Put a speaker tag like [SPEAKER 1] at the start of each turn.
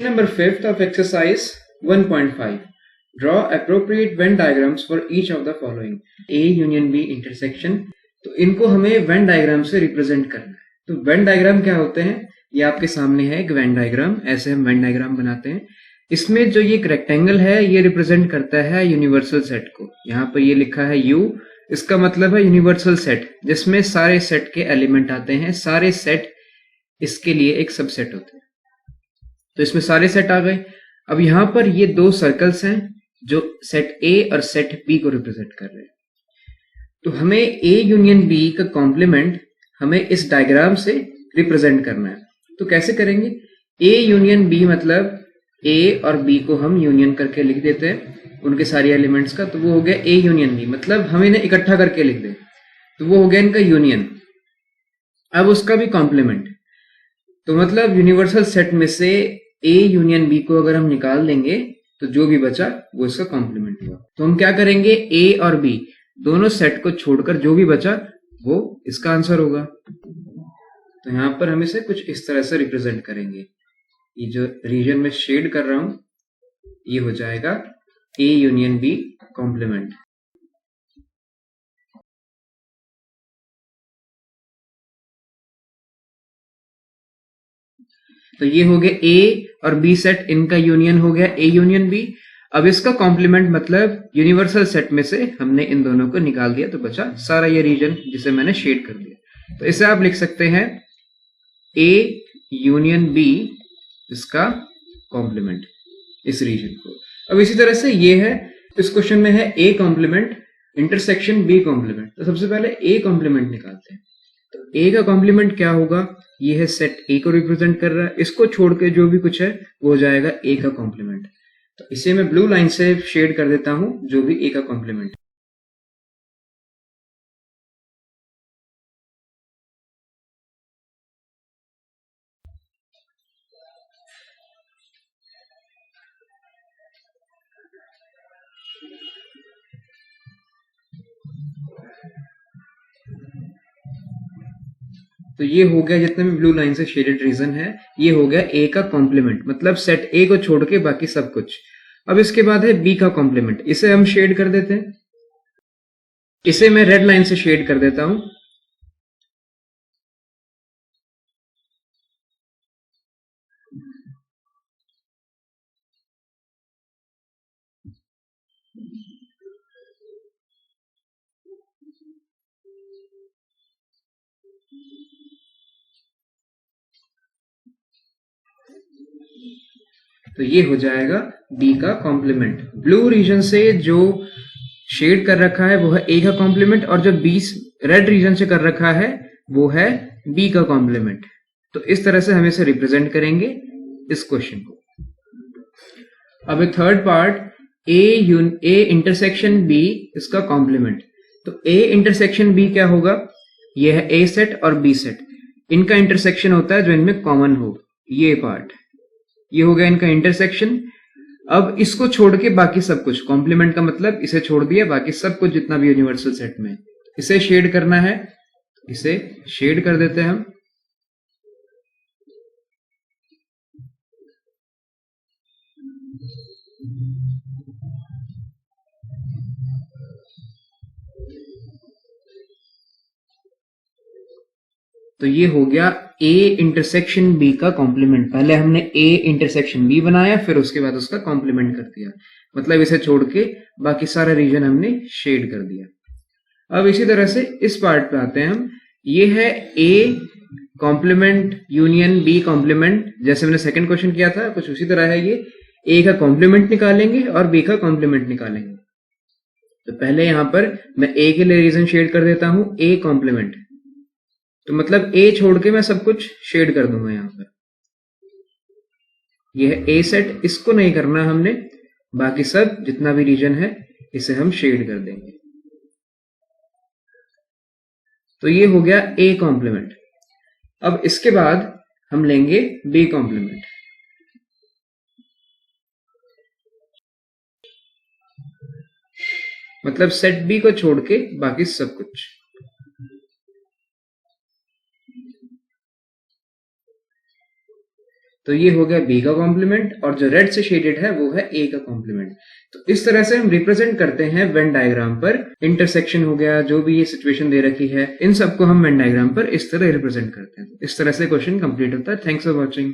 [SPEAKER 1] Number 5th of exercise 1.5. Draw appropriate Venn diagrams for each of the following. A union B intersection. तो इनको हमें Venn diagram से represent करना है। तो वेन डायग्राम क्या होते हैं, ये आपके सामने है एक वेन डायग्राम। ऐसे हम वेन डायग्राम बनाते हैं। इसमें जो ये एक रेक्टेंगल है ये रिप्रेजेंट करता है यूनिवर्सल सेट को। यहाँ पर ये लिखा है यू, इसका मतलब है यूनिवर्सल सेट, जिसमें सारे सेट के एलिमेंट आते हैं। सारे सेट इसके लिए एक सबसेट होते हैं। तो इसमें सारे सेट आ गए। अब यहां पर ये दो सर्कल्स हैं जो सेट ए और सेट बी को रिप्रेजेंट कर रहे हैं। तो हमें ए यूनियन बी का कॉम्प्लीमेंट हमें इस डायग्राम से रिप्रेजेंट करना है। तो कैसे करेंगे? ए यूनियन बी मतलब ए और बी को हम यूनियन करके लिख देते हैं उनके सारे एलिमेंट्स का। तो वो हो गया ए यूनियन बी, मतलब हम इन्हें इकट्ठा करके लिख दें तो वो हो गया इनका यूनियन। अब उसका भी कॉम्प्लीमेंट, तो मतलब यूनिवर्सल सेट में से ए यूनियन बी को अगर हम निकाल देंगे तो जो भी बचा वो इसका कॉम्प्लीमेंट हुआ। तो हम क्या करेंगे, ए और बी दोनों सेट को छोड़कर जो भी बचा वो इसका आंसर होगा। तो यहां पर हम इसे कुछ इस तरह से रिप्रेजेंट करेंगे। ये जो रीजन में शेड कर रहा हूं ये हो जाएगा ए यूनियन बी कॉम्प्लीमेंट। तो ये हो गया ए और बी सेट, इनका यूनियन हो गया ए यूनियन बी। अब इसका कॉम्प्लीमेंट मतलब यूनिवर्सल सेट में से हमने इन दोनों को निकाल दिया तो बचा सारा ये रीजन जिसे मैंने शेड कर दिया। तो इसे आप लिख सकते हैं ए यूनियन बी इसका कॉम्प्लीमेंट, इस रीजन को। अब इसी तरह से ये है, इस क्वेश्चन में है A complement intersection B complement. तो सबसे पहले ए कॉम्प्लीमेंट निकालते हैं। तो ए का कॉम्प्लीमेंट क्या होगा, ये है सेट ए को रिप्रेजेंट कर रहा है, इसको छोड़ के जो भी कुछ है वो हो जाएगा ए का कॉम्प्लीमेंट। तो इसे मैं ब्लू लाइन से शेड कर देता हूं जो भी ए का कॉम्प्लीमेंट। तो ये हो गया जितने भी ब्लू लाइन से शेडेड रीजन है, ये हो गया ए का कॉम्प्लीमेंट, मतलब सेट ए को छोड़ के बाकी सब कुछ। अब इसके बाद है बी का कॉम्प्लीमेंट, इसे हम शेड कर देते हैं। इसे मैं रेड लाइन से शेड कर देता हूं। तो ये हो जाएगा बी का कॉम्प्लीमेंट। ब्लू रीजन से जो शेड कर रखा है वो है ए का कॉम्प्लीमेंट, और जो बी रेड रीजन से कर रखा है वो है बी का कॉम्प्लीमेंट। तो इस तरह से हम इसे रिप्रेजेंट करेंगे इस क्वेश्चन को। अब third part, A intersection B इसका कॉम्प्लीमेंट। तो ए इंटरसेक्शन बी क्या होगा, ये है ए सेट और बी सेट, इनका इंटरसेक्शन होता है जो इनमें कॉमन हो। ये पार्ट, ये हो गया इनका इंटरसेक्शन। अब इसको छोड़ के बाकी सब कुछ, कॉम्प्लीमेंट का मतलब इसे छोड़ दिया, बाकी सब कुछ जितना भी यूनिवर्सल सेट में, इसे शेड करना है। इसे शेड कर देते हैं हम। तो ये हो गया ए इंटरसेक्शन बी का कॉम्प्लीमेंट। पहले हमने ए इंटरसेक्शन बी बनाया, फिर उसके बाद उसका कॉम्प्लीमेंट कर दिया, मतलब इसे छोड़ के बाकी सारा रीजन हमने शेड कर दिया। अब इसी तरह से इस पार्ट पे आते हैं हम। ये है A complement union B complement, जैसे मैंने सेकंड क्वेश्चन किया था कुछ उसी तरह है। ये ए का कॉम्प्लीमेंट निकालेंगे और बी का कॉम्प्लीमेंट निकालेंगे। तो पहले यहां पर मैं ए के लिए रीजन शेड कर देता हूं ए कॉम्प्लीमेंट, तो मतलब ए छोड़ के मैं सब कुछ शेड कर दूंगा यहां पर। यह है ए सेट, इसको नहीं करना हमने, बाकी सब जितना भी रीजन है इसे हम शेड कर देंगे। तो ये हो गया ए कॉम्प्लीमेंट। अब इसके बाद हम लेंगे बी कॉम्प्लीमेंट। मतलब सेट बी को छोड़ के बाकी सब कुछ। तो ये हो गया बी का कॉम्प्लीमेंट, और जो रेड से शेडेड है वो है ए का कॉम्प्लीमेंट। तो इस तरह से हम रिप्रेजेंट करते हैं वेन डायग्राम पर। इंटरसेक्शन हो गया, जो भी ये सिचुएशन दे रखी है, इन सबको हम वेन डायग्राम पर इस तरह रिप्रेजेंट करते हैं। इस तरह से क्वेश्चन कंप्लीट होता है। Thanks for watching.